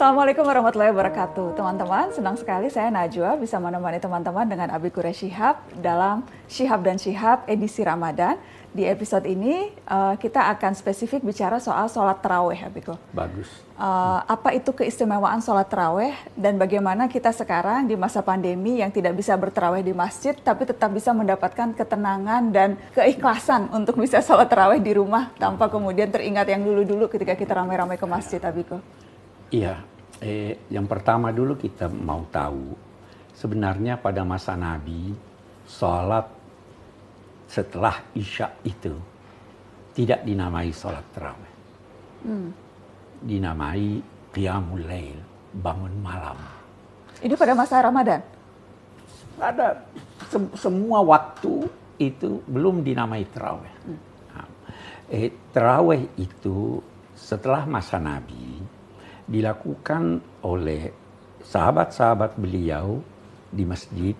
Assalamualaikum warahmatullahi wabarakatuh. Teman-teman, senang sekali saya Najwa bisa menemani teman-teman dengan Abi Quraish Shihab dalam Shihab dan Shihab edisi Ramadan. Di episode ini kita akan spesifik bicara soal sholat taraweh, Abiku. Bagus. Apa itu keistimewaan sholat taraweh dan bagaimana kita sekarang di masa pandemi yang tidak bisa bertaraweh di masjid tapi tetap bisa mendapatkan ketenangan dan keikhlasan untuk bisa sholat taraweh di rumah tanpa kemudian teringat yang dulu-dulu ketika kita ramai-ramai ke masjid, Abiku. Iya, yang pertama dulu kita mau tahu sebenarnya pada masa Nabi sholat setelah Isya itu tidak dinamai sholat tarawih, dinamai qiyamul lail, bangun malam. Ini pada masa Ramadan? Ada semua waktu itu belum dinamai tarawih. Tarawih itu setelah masa Nabi dilakukan oleh sahabat-sahabat beliau di masjid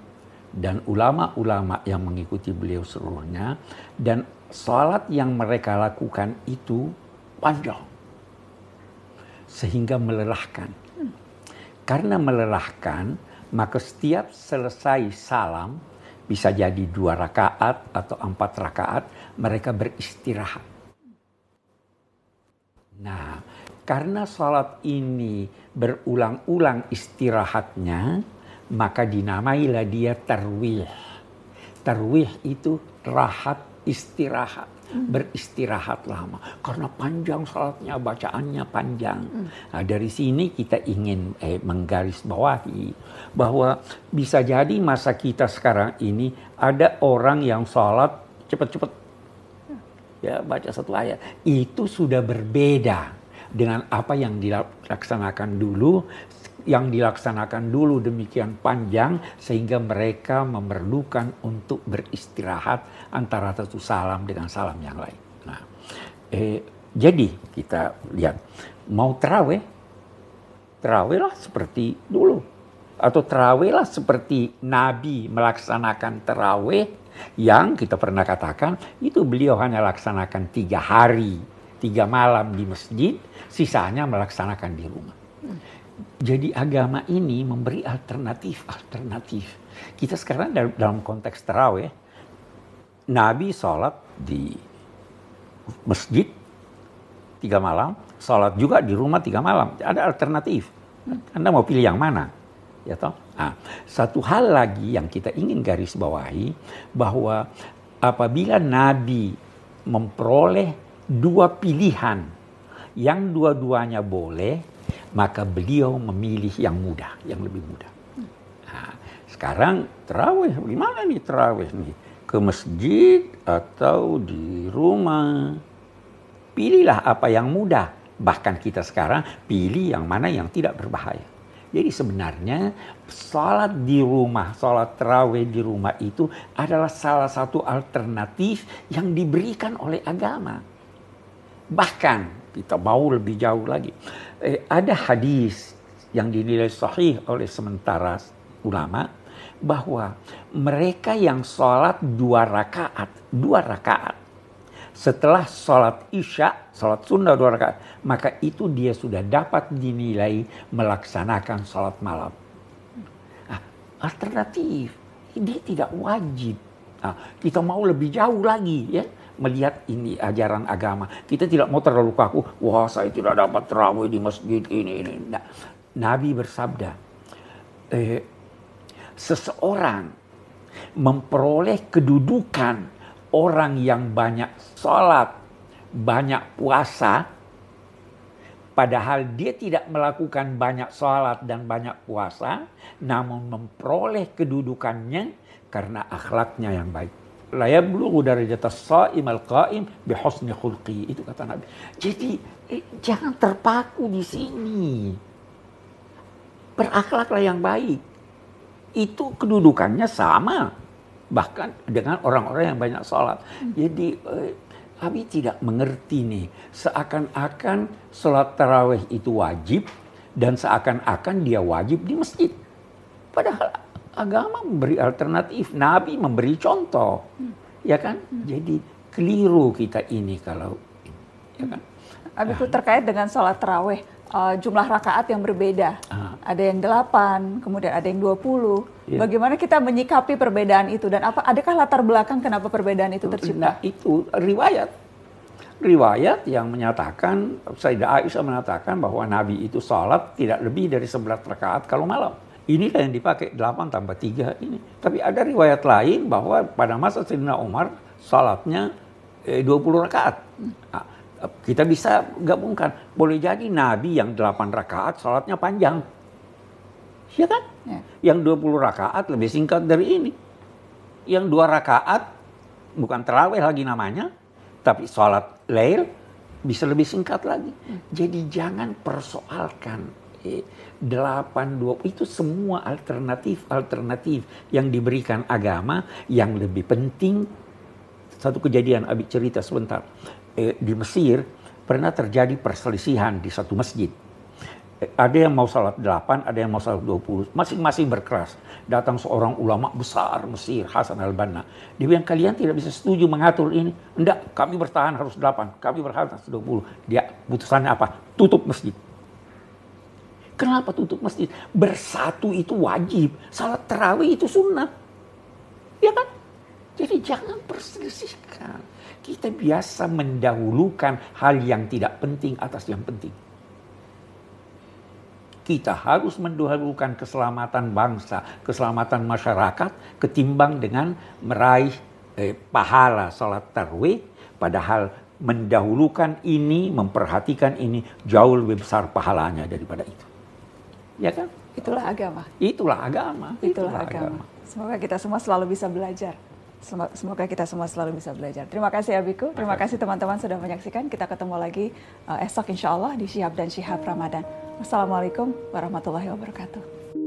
dan ulama-ulama yang mengikuti beliau seluruhnya, dan salat yang mereka lakukan itu panjang sehingga melelahkan. Karena melelahkan, maka setiap selesai salam bisa jadi 2 rakaat atau 4 rakaat mereka beristirahat. Nah, karena salat ini berulang-ulang istirahatnya, maka dinamailah dia tarwih. Tarwih itu rahat, istirahat, beristirahat lama. Karena panjang salatnya, bacaannya panjang. Nah, dari sini kita ingin menggarisbawahi bahwa bisa jadi masa kita sekarang ini ada orang yang salat cepat-cepat, ya baca 1 ayat. Itu sudah berbeda dengan apa yang dilaksanakan dulu. Yang dilaksanakan dulu demikian panjang sehingga mereka memerlukan untuk beristirahat antara satu salam dengan salam yang lain. Nah, jadi kita lihat, mau terawihlah seperti dulu, atau terawihlah seperti Nabi melaksanakan terawih yang kita pernah katakan itu beliau hanya laksanakan 3 hari 3 malam di masjid, sisanya melaksanakan di rumah. Jadi agama ini memberi alternatif. Kita sekarang dalam konteks tarawih, Nabi sholat di masjid 3 malam, sholat juga di rumah 3 malam. Ada alternatif. Anda mau pilih yang mana? Ya toh? Nah, satu hal lagi yang kita ingin garis bawahi, bahwa apabila Nabi memperoleh 2 pilihan yang dua-duanya boleh, maka beliau memilih yang mudah, yang lebih mudah. Nah, sekarang tarawih, gimana nih tarawih nih? Ke masjid atau di rumah? Pilihlah apa yang mudah. Bahkan kita sekarang pilih yang mana yang tidak berbahaya. Jadi sebenarnya salat di rumah, salat tarawih di rumah itu adalah salah satu alternatif yang diberikan oleh agama. Bahkan kita mau lebih jauh lagi. Ada hadis yang dinilai sahih oleh sementara ulama bahwa mereka yang sholat 2 rakaat setelah sholat Isya, sholat sunnah 2 rakaat, maka itu dia sudah dapat dinilai melaksanakan sholat malam. Nah, alternatif, ini tidak wajib. Nah, kita mau lebih jauh lagi, ya, melihat ini ajaran agama. Kita tidak mau terlalu kaku, wah saya tidak dapat tarawih di masjid ini. Nah, Nabi bersabda, seseorang memperoleh kedudukan orang yang banyak sholat, banyak puasa, padahal dia tidak melakukan banyak sholat dan banyak puasa, namun memperoleh kedudukannya karena akhlaknya yang baik. La yablughu darajata as-sha'im al-qa'im bi husni khulqi, itu kata Nabi. Jadi jangan terpaku di sini. Berakhlaklah yang baik. Itu kedudukannya sama bahkan dengan orang-orang yang banyak sholat. Jadi Abi tidak mengerti nih, seakan-akan sholat tarawih itu wajib dan seakan-akan dia wajib di masjid. Padahal agama memberi alternatif, Nabi memberi contoh, ya kan? Jadi keliru kita ini kalau, ya kan? Abiku terkait dengan sholat tarawih, jumlah rakaat yang berbeda. Ada yang 8, kemudian ada yang 20. Bagaimana kita menyikapi perbedaan itu dan adakah latar belakang kenapa perbedaan itu tercipta? Nah, itu riwayat yang menyatakan, Sayyidah Aisyah mengatakan bahwa Nabi itu salat tidak lebih dari 11 rakaat kalau malam. Inilah yang dipakai 8 tambah 3 ini. Tapi ada riwayat lain bahwa pada masa Sayyidina Umar salatnya 20 rakaat. Nah, kita bisa gabungkan. Boleh jadi Nabi yang 8 rakaat salatnya panjang. Iya kan? Ya. Yang 20 rakaat lebih singkat dari ini. Yang 2 rakaat bukan tarawih lagi namanya, tapi salat lail bisa lebih singkat lagi. Jadi jangan persoalkan 8-20 itu semua alternatif yang diberikan agama. Yang lebih penting, satu kejadian Abi cerita sebentar. Di Mesir pernah terjadi perselisihan di satu masjid. Ada yang mau salat 8, ada yang mau salat 20. Masing-masing berkeras. Datang seorang ulama besar Mesir, Hasan al-Banna. Dia bilang, kalian tidak bisa setuju mengatur ini. Enggak, kami bertahan harus 8, kami bertahan harus 20. Dia putusannya apa? Tutup masjid. Kenapa tutup masjid? Bersatu itu wajib. Salat tarawih itu sunnah. Ya kan? Jadi jangan perselisihkan. Kita biasa mendahulukan hal yang tidak penting atas yang penting. Kita harus mendahulukan keselamatan bangsa, keselamatan masyarakat, ketimbang dengan meraih pahala salat tarawih. Padahal mendahulukan ini, memperhatikan ini, jauh lebih besar pahalanya daripada itu. Ya kan? Itulah agama. Itulah agama. Itulah agama. Semoga kita semua selalu bisa belajar. Semoga kita semua selalu bisa belajar. Terima kasih Abiku, terima kasih teman-teman sudah menyaksikan. Kita ketemu lagi esok insya Allah di Syihab dan Syihab Ramadan. Wassalamualaikum warahmatullahi wabarakatuh.